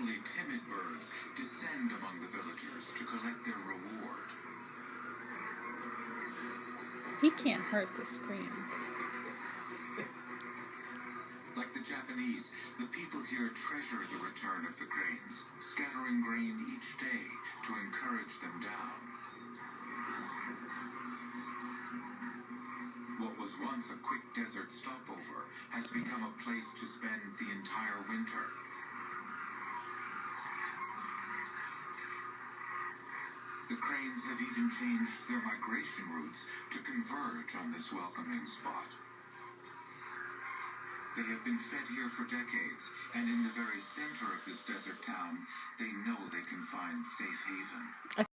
naturally timid birds descend among the villagers to collect their reward. He can't hurt this queen. Like the Japanese, the people here treasure the return of the cranes, scattering grain each day to encourage them down. What was once a quick desert stopover has become a place to spend the entire winter. The cranes have even changed their migration routes to converge on this welcoming spot. They have been fed here for decades, and in the very center of this desert town, they know they can find safe haven.